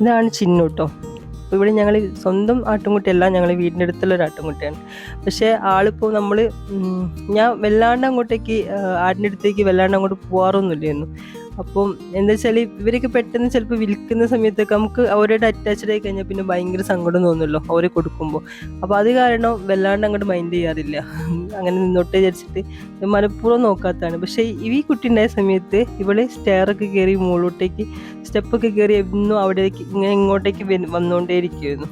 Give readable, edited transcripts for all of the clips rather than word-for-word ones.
ഇതാണ് ചിന്നു കേട്ടോ. ഇവിടെ ഞങ്ങൾ സ്വന്തം ആട്ടുംകുട്ടിയല്ല, ഞങ്ങൾ വീടിൻ്റെ അടുത്തുള്ള ഒരു ആട്ടുംകുട്ടിയാണ്. പക്ഷേ ആളിപ്പോൾ ഞാൻ വല്ലാണ്ട് അങ്ങോട്ടേക്ക് ആടിൻ്റെ അടുത്തേക്ക് വല്ലാണ്ട് അങ്ങോട്ട് പോകാറൊന്നുമില്ലായിരുന്നു. അപ്പം എന്താ വെച്ചാൽ ഇവരൊക്കെ പെട്ടെന്ന് ചിലപ്പോൾ വിൽക്കുന്ന സമയത്തൊക്കെ നമുക്ക് അവരോട് അറ്റാച്ച്ഡ് ആയി കഴിഞ്ഞാൽ പിന്നെ ഭയങ്കര സങ്കടം തോന്നുമല്ലോ അവരെ കൊടുക്കുമ്പോൾ. അപ്പോൾ അത് കാരണം വല്ലാണ്ട് അങ്ങോട്ട് മൈൻഡ് ചെയ്യാറില്ല. അങ്ങനെ നിന്നോട്ട് വിചാരിച്ചിട്ട് മനഃപൂർവ്വം നോക്കാത്തതാണ്. പക്ഷേ ഈ കുട്ടി ഉണ്ടായ സമയത്ത് ഇവള് സ്റ്റെയറൊക്കെ കയറി മുകളിലോട്ടേക്ക് സ്റ്റെപ്പൊക്കെ കയറി എന്നും അവിടേക്ക് ഇങ്ങോട്ടേക്ക് വന്നുകൊണ്ടേയിരിക്കുമായിരുന്നു.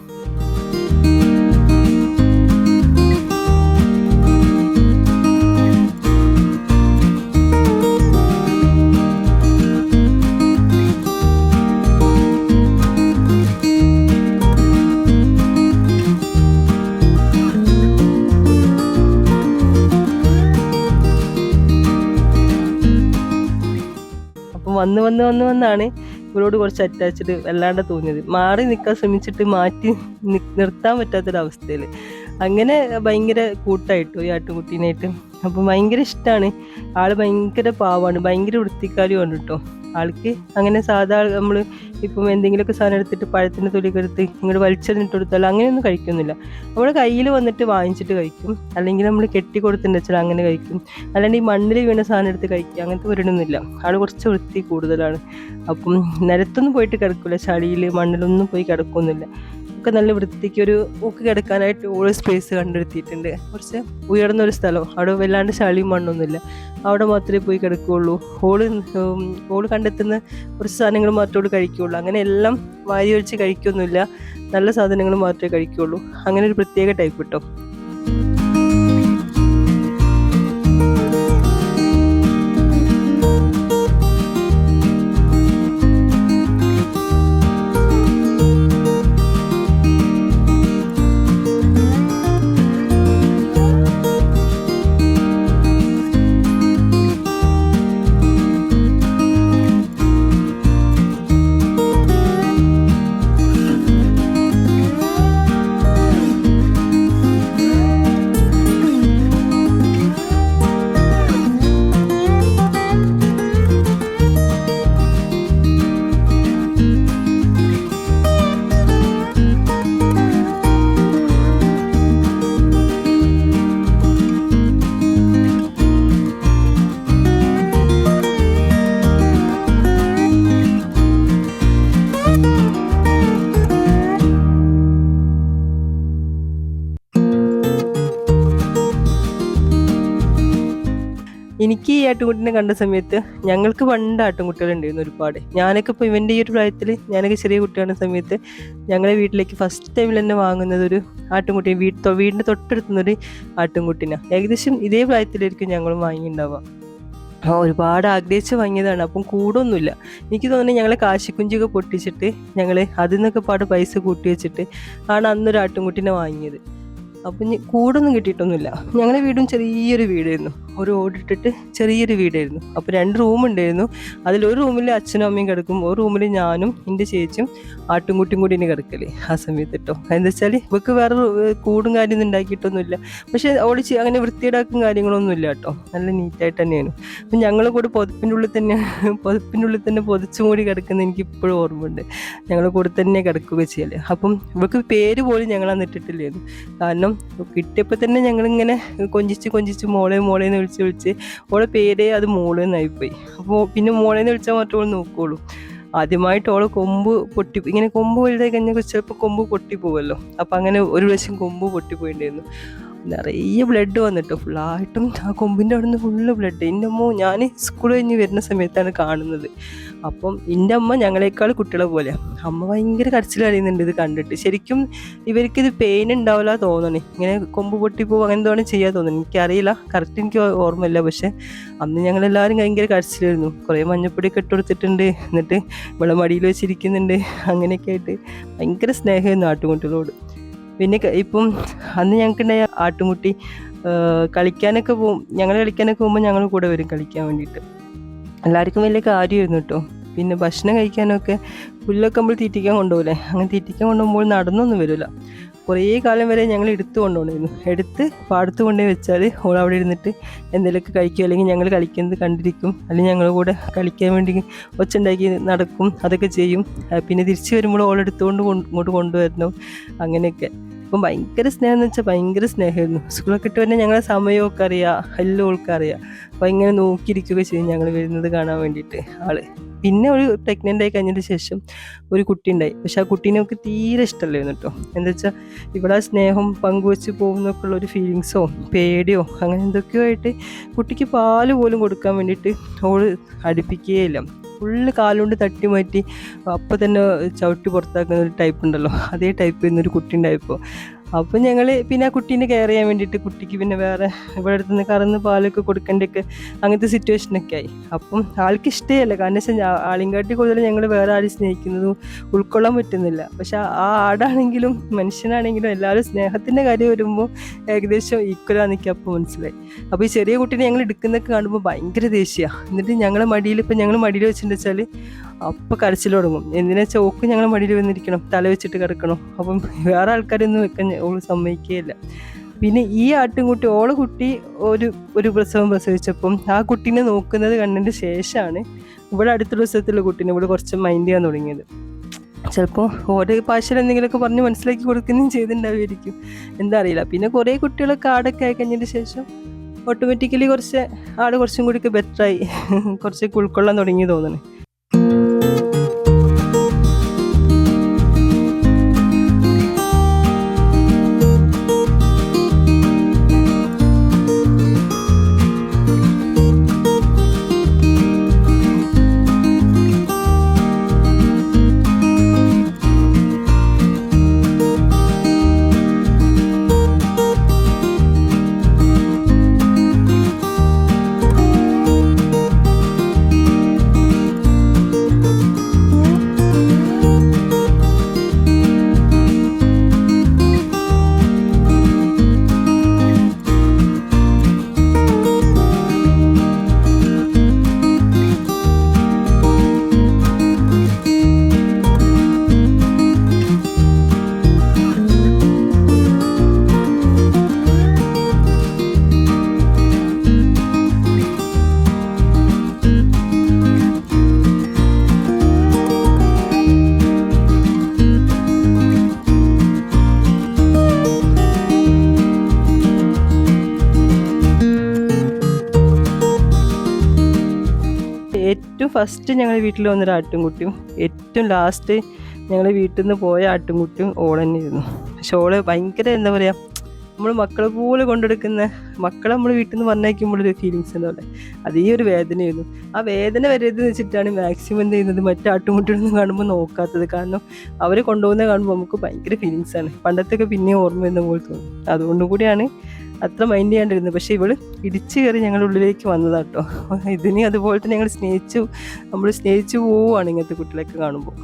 വന്നാണ് ഇവരോട് കുറച്ച് അറ്റാച്ച്ഡ് വല്ലാണ്ട് തോന്നിയത്. മാറി നിൽക്കാൻ ശ്രമിച്ചിട്ട് മാറ്റി നിർത്താൻ പറ്റാത്തൊരവസ്ഥയിൽ അങ്ങനെ ഭയങ്കര കൂട്ടായിട്ടു ഈ ആട്ടുകുട്ടീനായിട്ട്. അപ്പം ഭയങ്കര ഇഷ്ടമാണ്. ആൾ ഭയങ്കര പാവമാണ്, ഭയങ്കര വൃത്തിക്കാരിയാണ് കേട്ടോ. ആൾക്ക് അങ്ങനെ സാധാ നമ്മൾ ഇപ്പം എന്തെങ്കിലുമൊക്കെ സാധനം എടുത്തിട്ട് പഴത്തിൻ്റെ തൊലിയൊക്കെ എടുത്ത് ഇങ്ങോട്ട് വലിച്ചെറിഞ്ഞിട്ട് കൊടുത്താൽ അങ്ങനെയൊന്നും കഴിക്കുന്നില്ല. നമ്മുടെ കയ്യിൽ വന്നിട്ട് വാങ്ങിച്ചിട്ട് കഴിക്കും, അല്ലെങ്കിൽ നമ്മൾ കെട്ടി കൊടുത്തിട്ട് വെച്ചാൽ അങ്ങനെ കഴിക്കും, അല്ലാണ്ട് ഈ മണ്ണിൽ വീണ സാധനം എടുത്ത് കഴിക്കുക അങ്ങനത്തെ പരിപാടിയൊന്നുമില്ല. ആൾ കുറച്ച് വൃത്തി കൂടുതലാണ്. അപ്പം നിലത്തൊന്നും പോയിട്ട് കിടക്കില്ല, ചളിയിൽ മണ്ണിലൊന്നും പോയി കിടക്കൊന്നുമില്ല. ഒക്കെ നല്ല വൃത്തിക്ക് ഒക്കെ കിടക്കാനായിട്ട് ഓരോ സ്പേസ് കണ്ടെടുത്തിട്ടുണ്ട്. കുറച്ച് ഉയർന്നൊരു സ്ഥലം, അവിടെ വല്ലാണ്ട് ചളിയും മണ്ണൊന്നുമില്ല, അവിടെ മാത്രമേ പോയി കിടക്കുകയുള്ളൂ. ഓള് കണ്ടെത്തുന്ന കുറച്ച് സാധനങ്ങൾ മാത്രമേ കഴിക്കുകയുള്ളൂ. അങ്ങനെ എല്ലാം വാരി ഒഴിച്ച് കഴിക്കുകയൊന്നുമില്ല, നല്ല സാധനങ്ങൾ മാത്രമേ കഴിക്കുകയുള്ളൂ. അങ്ങനെ ഒരു പ്രത്യേക ടൈപ്പ് കേട്ടോ. എനിക്ക് ഈ ആട്ടുംകുട്ടിനെ കണ്ട സമയത്ത്, ഞങ്ങൾക്ക് പണ്ട് ആട്ടുംകുട്ടികളുണ്ടായിരുന്നു ഒരുപാട്. ഞാനൊക്കെ ഇപ്പോൾ ഇവൻ്റെ ഈ ഒരു പ്രായത്തിൽ, ഞാനൊക്കെ ചെറിയ കുട്ടിയാകുന്ന സമയത്ത് ഞങ്ങളെ വീട്ടിലേക്ക് ഫസ്റ്റ് ടൈമിൽ തന്നെ വാങ്ങുന്നത് ഒരു ആട്ടുംകുട്ടി, വീടിൻ്റെ തൊട്ടടുത്തുനിന്നൊരു ആട്ടുംകുട്ടീനാണ്. ഏകദേശം ഇതേ പ്രായത്തിലായിരിക്കും ഞങ്ങളും വാങ്ങിയിട്ടുണ്ടാവുക. ഒരുപാട് ആഗ്രഹിച്ച് വാങ്ങിയതാണ്. അപ്പം കൂടൊന്നുമില്ല. എനിക്ക് തോന്നുന്നു ഞങ്ങൾ കാശിക്കുഞ്ചൊക്കെ പൊട്ടിച്ചിട്ട് ഞങ്ങൾ അതിൽ നിന്നൊക്കെ പൈസ കൂട്ടി വെച്ചിട്ട് ആണ് അന്നൊരു ആട്ടുംകുട്ടീനെ വാങ്ങിയത്. അപ്പം കൂടൊന്നും കിട്ടിയിട്ടൊന്നുമില്ല. ഞങ്ങളുടെ വീടും ചെറിയൊരു വീടായിരുന്നു, ഒരു ഓടിട്ടിട്ട് ചെറിയൊരു വീടായിരുന്നു. അപ്പോൾ 2 റൂമുണ്ടായിരുന്നു. അതിലൊരു റൂമിൽ അച്ഛനും അമ്മയും കിടക്കും, ഒരു റൂമിൽ ഞാനും എൻ്റെ ചേച്ചിയും ആട്ടുംകുട്ടിയും കൂടി കിടക്കല് ആ സമയത്ത് കേട്ടോ. എന്താ വെച്ചാൽ ഇവർക്ക് വേറെ കൂടും കാര്യമൊന്നും ഉണ്ടാക്കിയിട്ടൊന്നുമില്ല. പക്ഷേ അങ്ങനെ വൃത്തിയിടാക്കും കാര്യങ്ങളൊന്നും ഇല്ല കേട്ടോ, നല്ല നീറ്റായിട്ട് തന്നെയാണ്. അപ്പം ഞങ്ങൾ കൂടെ പുതപ്പിൻ്റെ ഉള്ളിൽ തന്നെ പൊതിച്ചും കൂടി കിടക്കുന്ന എനിക്ക് ഇപ്പോഴും ഓർമ്മയുണ്ട്. ഞങ്ങൾ കൂടെ തന്നെ കിടക്കുകയൊക്കെ ചെയ്യല്. അപ്പം ഇവർക്ക് പേര് പോലും ഞങ്ങളന്ന് ഇട്ടിട്ടില്ലായിരുന്നു. കാരണം കിട്ടിയപ്പോൾ തന്നെ ഞങ്ങളിങ്ങനെ കൊഞ്ചിച്ച് മോളേന്ന് വിളിച്ച് ഓളെ പേരേ അത് മോളെന്നായിപ്പോയി. അപ്പോൾ പിന്നെ മോളേന്ന് വിളിച്ചാൽ മാത്രമേ ഓൾ നോക്കുകയുള്ളൂ. ആദ്യമായിട്ട് ഓളെ ഇങ്ങനെ കൊമ്പ് വലുതായി കഴിഞ്ഞാൽ ചിലപ്പോൾ കൊമ്പ് പൊട്ടിപ്പോവല്ലോ. അപ്പം അങ്ങനെ ഒരു പ്രാവശ്യം കൊമ്പ് പൊട്ടിപ്പോയിട്ടുണ്ടായിരുന്നു. നിറയെ ബ്ലഡ് വന്നിട്ടോ, ഫുള്ളായിട്ടും ആ കൊമ്പിൻ്റെ അവിടെ നിന്ന് ഫുള്ള് ബ്ലഡ്. എൻ്റെ അമ്മ ഞാൻ സ്കൂൾ കഴിഞ്ഞ് വരുന്ന സമയത്താണ് കാണുന്നത്. അപ്പം എൻ്റെ അമ്മ ഞങ്ങളെക്കാൾ കുട്ടികളെ പോലെ അമ്മ ഭയങ്കര കരച്ചിൽ അറിയുന്നുണ്ട് ഇത് കണ്ടിട്ട്. ശരിക്കും ഇവർക്കിത് പെയിൻ ഉണ്ടാവില്ല തോന്നണേ, ഇങ്ങനെ കൊമ്പ് പൊട്ടിപ്പോവും അങ്ങനെ തോന്നി ചെയ്യാൻ തോന്നുന്നു. എനിക്കറിയില്ല, കറക്റ്റ് എനിക്ക് ഓർമ്മയില്ല. പക്ഷെ അന്ന് ഞങ്ങളെല്ലാവരും ഭയങ്കര കരച്ചിലായിരുന്നു. കുറേ മഞ്ഞപ്പൊടിയൊക്കെ ഇട്ട് കൊടുത്തിട്ടുണ്ട്, എന്നിട്ട് ഇവിടെ മടിയിൽ വെച്ചിരിക്കുന്നുണ്ട്. അങ്ങനെയൊക്കെ ആയിട്ട് ഭയങ്കര സ്നേഹമായിരുന്നു ആട്ടുകുട്ടികളോട്. പിന്നെ ഇപ്പം അന്ന് ഞങ്ങൾക്കുണ്ടായ ആട്ടുംകുട്ടി കളിക്കാനൊക്കെ പോകുമ്പോൾ ഞങ്ങൾ കൂടെ വരും കളിക്കാൻ വേണ്ടിയിട്ട്. എല്ലാവർക്കും വലിയ കാര്യമായിരുന്നു കേട്ടോ. പിന്നെ ഭക്ഷണം കഴിക്കാനൊക്കെ പുല്ലൊക്കെ നമ്മൾ തീറ്റിക്കാൻ കൊണ്ടുപോകില്ലേ, അങ്ങനെ തീറ്റിക്കാൻ കൊണ്ടുപോകുമ്പോൾ നടന്നൊന്നും വരില്ല. കുറേ കാലം വരെ ഞങ്ങൾ എടുത്തു കൊണ്ടുപോകണമായിരുന്നു. എടുത്ത് പാടത്ത് കൊണ്ടുപോയി വെച്ചാൽ ഓൾ അവിടെ ഇരുന്നിട്ട് എന്തെങ്കിലുമൊക്കെ കഴിക്കും, അല്ലെങ്കിൽ ഞങ്ങൾ കളിക്കുന്നത് കണ്ടിരിക്കും, അല്ലെങ്കിൽ ഞങ്ങളുടെ കൂടെ കളിക്കാൻ വേണ്ടി ഒച്ചുണ്ടാക്കി നടക്കും, അതൊക്കെ ചെയ്യും. പിന്നെ തിരിച്ച് വരുമ്പോൾ ഓൾ എടുത്തുകൊണ്ട് ഇങ്ങോട്ട് കൊണ്ടുവരണം, അങ്ങനെയൊക്കെ. അപ്പം ഭയങ്കര സ്നേഹം എന്ന് വെച്ചാൽ ഭയങ്കര സ്നേഹമായിരുന്നു. സ്കൂളൊക്കെ ഇട്ട് തന്നെ ഞങ്ങളെ സമയമൊക്കെ അറിയാം, എല്ലാം ഓൾക്കറിയാം. അപ്പോൾ ഇങ്ങനെ നോക്കിയിരിക്കുകയൊക്കെ ചെയ്യും ഞങ്ങൾ വരുന്നത് കാണാൻ വേണ്ടിയിട്ട് ആള്. പിന്നെ ഒരു പ്രഗ്നൻ്റ് ആയി കഴിഞ്ഞതിന് ശേഷം ഒരു കുട്ടി ഉണ്ടായി. പക്ഷെ ആ കുട്ടീനെ നമുക്ക് തീരെ ഇഷ്ടമല്ലായിരുന്നു കേട്ടോ. എന്താ വെച്ചാൽ ഇവിടെ സ്നേഹം പങ്കുവെച്ച് പോകുന്നൊക്കെ ഉള്ളൊരു ഫീലിങ്സോ പേടിയോ അങ്ങനെ എന്തൊക്കെയോ ആയിട്ട് കുട്ടിക്ക് പാല് പോലും കൊടുക്കാൻ വേണ്ടിയിട്ട് ഓള് അടുപ്പിക്കുകയില്ല. ഫുള്ള് കാലുകൊണ്ട് തട്ടി മാറ്റി അപ്പോൾ തന്നെ ചവിട്ടി പുറത്താക്കുന്ന ഒരു ടൈപ്പ് ഉണ്ടല്ലോ, അതേ ടൈപ്പ് എന്നൊരു കുട്ടി ഉണ്ടായപ്പോൾ. അപ്പം ഞങ്ങൾ പിന്നെ ആ കുട്ടീനെ കെയർ ചെയ്യാൻ വേണ്ടിയിട്ട് കുട്ടിക്ക് പിന്നെ വേറെ ഇവിടെ അടുത്ത് നിന്ന് കറന്ന് പാലൊക്കെ കൊടുക്കേണ്ടൊക്കെ അങ്ങനത്തെ സിറ്റുവേഷനൊക്കെ ആയി. അപ്പം ആൾക്ക് ഇഷ്ടമല്ല, കാരണം വെച്ചാൽ ആളിങ്കാട്ടി കൂടുതൽ ഞങ്ങൾ വേറെ ആരും സ്നേഹിക്കുന്നതും ഉൾക്കൊള്ളാൻ പറ്റുന്നില്ല. പക്ഷെ ആ ആടാണെങ്കിലും മനുഷ്യനാണെങ്കിലും എല്ലാവരും സ്നേഹത്തിൻ്റെ കാര്യം വരുമ്പോൾ ഏകദേശം ഈക്വലാന്ന് എനിക്ക് അപ്പോൾ മനസ്സിലായി. അപ്പോൾ ഈ ചെറിയ കുട്ടീനെ ഞങ്ങൾ എടുക്കുന്നതൊക്കെ കാണുമ്പോൾ ഭയങ്കര ദേഷ്യമാണ്. എന്നിട്ട് ഞങ്ങൾ മടിയിൽ വെച്ചിട്ടുണ്ടെന്ന് വെച്ചാൽ അപ്പം കരച്ചിൽ തുടങ്ങും. എന്തിനാ വെച്ചാൽ ഓക്ക് ഞങ്ങൾ മടിയിൽ വന്നിരിക്കണം, തല വെച്ചിട്ട് കിടക്കണം. അപ്പം വേറെ ആൾക്കാരൊന്നും വെക്കാൻ ഓള് സമ്മതിക്കുകയില്ല. പിന്നെ ഈ ആട്ടിൻകുട്ടി ഓളെ കുട്ടി ഒരു പ്രസവിച്ചപ്പം ആ കുട്ടീനെ നോക്കുന്നത് കണ്ടതിന് ശേഷമാണ് ഇവിടെ അടുത്ത പ്രസവത്തിലുള്ള കുട്ടീനെ ഇവിടെ കുറച്ച് മൈൻഡ് ചെയ്യാൻ തുടങ്ങിയത്. ചിലപ്പോൾ ഓരോ ഭാഷയിൽ എന്തെങ്കിലുമൊക്കെ പറഞ്ഞ് മനസ്സിലാക്കി കൊടുക്കുകയും ചെയ്തിട്ടുണ്ടാവുമായിരിക്കും, എന്താ അറിയില്ല. പിന്നെ കുറേ കുട്ടികളൊക്കെ ആടൊക്കെ ആയി കഴിഞ്ഞതിന് ശേഷം ഓട്ടോമാറ്റിക്കലി കുറച്ചും കൂടിയൊക്കെ ബെറ്ററായി, കുറച്ചൊക്കെ ഉൾക്കൊള്ളാൻ തുടങ്ങി തോന്നുന്നു. ഏറ്റവും ഫസ്റ്റ് ഞങ്ങൾ വീട്ടിൽ വന്നൊരു ആട്ടിൻകുട്ടിയും ഏറ്റവും ലാസ്റ്റ് ഞങ്ങൾ വീട്ടിൽ നിന്ന് പോയ ആട്ടിൻകുട്ടിയും ഓൾ തന്നെയായിരുന്നു. പക്ഷെ ഓള് ഭയങ്കര എന്താ പറയുക, നമ്മൾ മക്കളെ പോലെ കൊണ്ടെടുക്കുന്ന മക്കളെ നമ്മൾ വീട്ടിൽ നിന്ന് വന്നേക്കുമ്പോഴൊരു ഫീലിങ്സ് ഉണ്ടാവില്ലേ, അതേ ഒരു വേദനയായിരുന്നു. ആ വേദന വരരുതെന്ന് വെച്ചിട്ടാണ് മാക്സിമം എന്ത് ചെയ്യുന്നത് മറ്റേ ആട്ടിൻകുട്ടികളൊന്നും കാണുമ്പോൾ നോക്കാത്തത്. കാരണം അവരെ കൊണ്ടുപോകുന്നത് കാണുമ്പോൾ നമുക്ക് ഭയങ്കര ഫീലിങ്സാണ്. പണ്ടത്തൊക്കെ പിന്നെ ഓർമ്മ വരുന്ന പോലെ തോന്നും. അതുകൊണ്ടും കൂടിയാണ് അത്ര മൈൻഡ് ചെയ്യാണ്ടിരുന്നത്. പക്ഷേ ഇവള് ഇടിച്ചു കയറി ഞങ്ങളുടെ ഉള്ളിലേക്ക് വന്നതാട്ടോ. ഇതിന് അതുപോലെ തന്നെ നമ്മൾ സ്നേഹിച്ചു പോവുകയാണ് ഇങ്ങനത്തെ കുട്ടികളൊക്കെ കാണുമ്പോൾ.